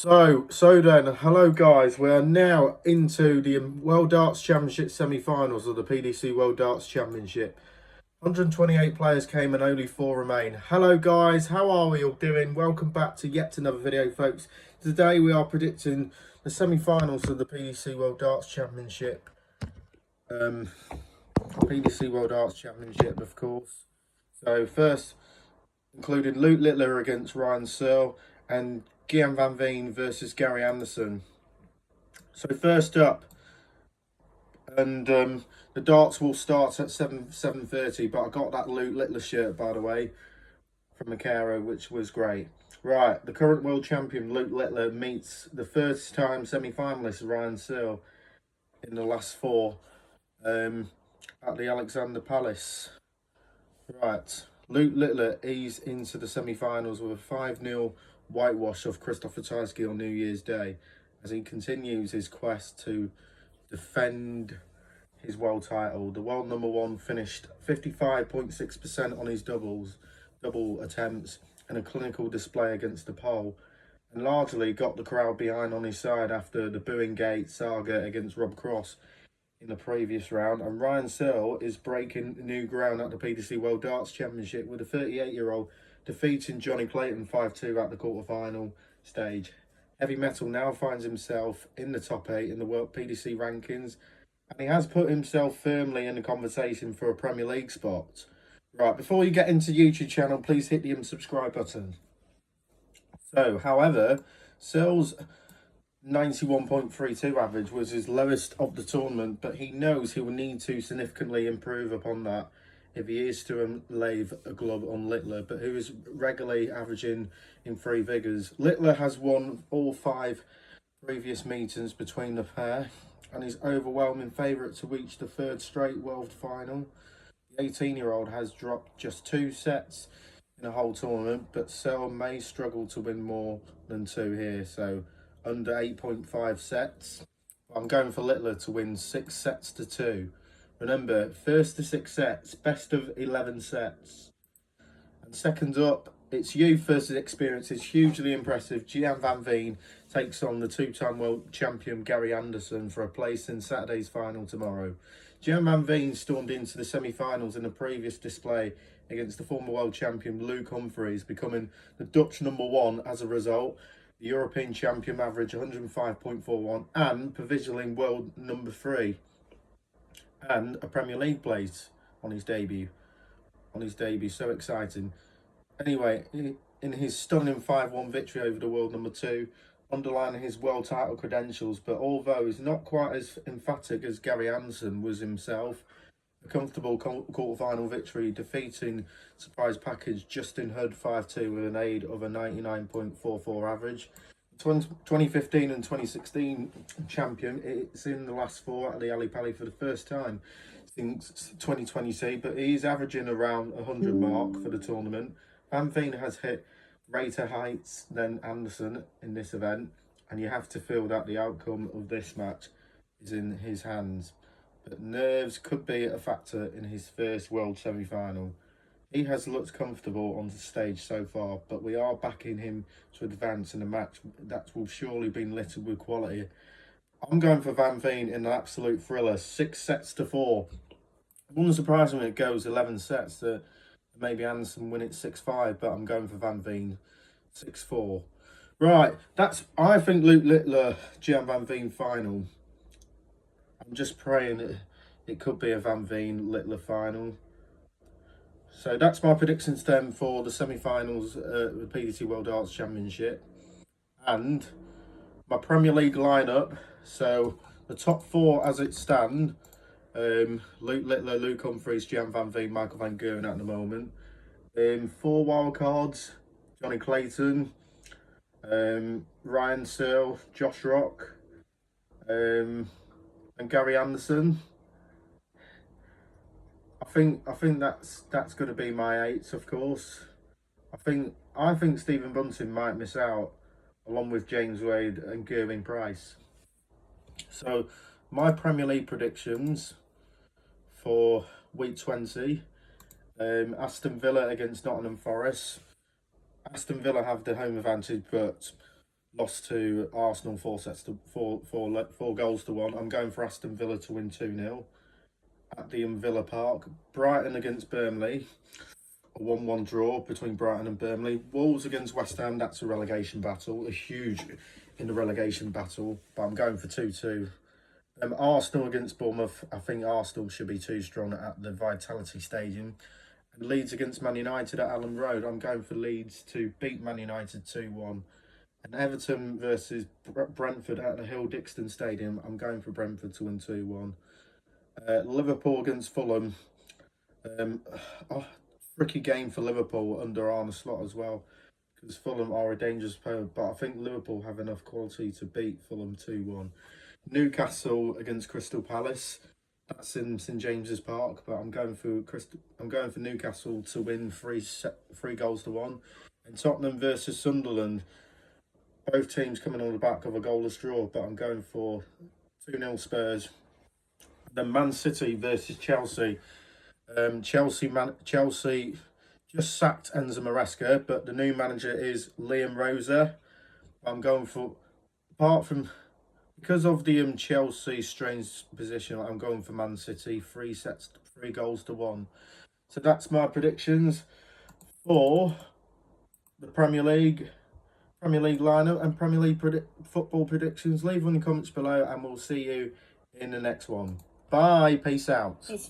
So then, hello guys. We are now into the World Darts Championship semi-finals of the PDC World Darts Championship. 128 players came and only 4 remain. Hello guys, how are we all doing? Welcome back to yet another video, folks. Today we are predicting the semi-finals of the PDC World Darts Championship. PDC World Darts Championship, of course. So first, including Luke Littler against Ryan Searle and Gian van Veen versus Gary Anderson. So first up, and the darts will start at 7:30. But I got that Luke Littler shirt, by the way, from Macaro, which was great. Right, the current world champion Luke Littler meets the first-time semi-finalist Ryan Searle in the last 4 at the Alexander Palace. Right, Luke Littler eased into the semi-finals with a 5-0 whitewash of Christopher Tyski on New Year's Day as he continues his quest to defend his world title. The world number 1 finished 55.6% on his double attempts and a clinical display against the pole, and largely got the crowd behind on his side after the booing gate saga against Rob Cross in the previous round. And Ryan Searle is breaking new ground at the PDC World Darts Championship with a 38-year-old defeating Jonny Clayton 5-2 at the quarter-final stage. Heavy Metal now finds himself in the top 8 in the World PDC rankings, and he has put himself firmly in the conversation for a Premier League spot. Right, before you get into YouTube channel, please hit the subscribe button. So, however, Searle's 91.32 average was his lowest of the tournament, but he knows he will need to significantly improve upon that if he is to lay a glove on Littler, but who is regularly averaging in 3 figures. Littler has won all 5 previous meetings between the pair and is overwhelming favourite to reach the 3rd straight world final. The 18-year-old has dropped just 2 sets in the whole tournament, but Searle may struggle to win more than 2 here, so under 8.5 sets. I'm going for Littler to win 6 sets to 2. Remember, first to 6 sets, best of 11 sets. And second up, it's youth versus experience. It's hugely impressive. Gian van Veen takes on the 2-time world champion Gary Anderson for a place in Saturday's final tomorrow. Gian van Veen stormed into the semi-finals in a previous display against the former world champion Luke Humphries, becoming the Dutch number 1 as a result. The European champion averaged 105.41 and provisionally world number 3. And a Premier League place on his debut. So exciting. Anyway, in his stunning 5-1 victory over the world number 2, underlining his world title credentials, but although he's not quite as emphatic as Gary Anderson was himself, a comfortable quarter-final victory, defeating surprise package Justin Hood 5-2 with an aid of a 99.44 average. 2015 and 2016 champion, it's in the last 4 at the Ali Pali for the first time since 2022, but he's averaging around 100 mark for the tournament. Van Veen has hit greater heights than Anderson in this event, and you have to feel that the outcome of this match is in his hands. But nerves could be a factor in his first world semi-final. He has looked comfortable on the stage so far, but we are backing him to advance in a match that will surely be littered with quality. I'm going for Van Veen in an absolute thriller, 6 sets to 4. It wouldn't surprise me if it goes 11 sets, that maybe Anderson win it 6-5, but I'm going for Van Veen 6-4. Right, I think Luke Littler, Gian van Veen final. I'm just praying it could be a Van Veen Littler final. So that's my predictions then for the semi-finals of the PDC World Darts Championship. And my Premier League lineup. So the top 4 as it stand, Luke Littler, Luke Humphries, Gian van Veen, Michael van Gerwen at the moment. 4 wild cards, Jonny Clayton, Ryan Searle, Josh Rock, and Gary Anderson. I think that's going to be my 8s, of course. I think Stephen Bunting might miss out, along with James Wade and Gerwin Price. So my Premier League predictions for week 20: Aston Villa against Nottingham Forest. Aston Villa have the home advantage, but lost to Arsenal 4 goals to 1. I'm going for Aston Villa to win 2-0 at the Villa Park. Brighton against Burnley, a 1-1 draw between Brighton and Burnley. Wolves against West Ham, that's a relegation battle, a huge in the relegation battle, but I'm going for 2-2. Arsenal against Bournemouth, I think Arsenal should be too strong at the Vitality Stadium. And Leeds against Man United at Allen Road, I'm going for Leeds to beat Man United 2-1. And Everton versus Brentford at the Hill Dixon Stadium, I'm going for Brentford to win 2-1. Liverpool against Fulham, tricky game for Liverpool under Arne Slot as well, because Fulham are a dangerous opponent, but I think Liverpool have enough quality to beat Fulham 2-1. Newcastle against Crystal Palace, that's in St James's Park, but I'm going for Newcastle to win 3-1. And Tottenham versus Sunderland, both teams coming on the back of a goalless draw, but I'm going for 2-0 Spurs. Then Man City versus Chelsea. Chelsea just sacked Enzo Maresca, but the new manager is Liam Rosa. I'm going for, apart from, because of the Chelsea strange position, I'm going for Man City, 3 goals to 1. So that's my predictions for the Premier League lineup and Premier League football predictions. Leave them in the comments below, and we'll see you in the next one. Bye. Peace out.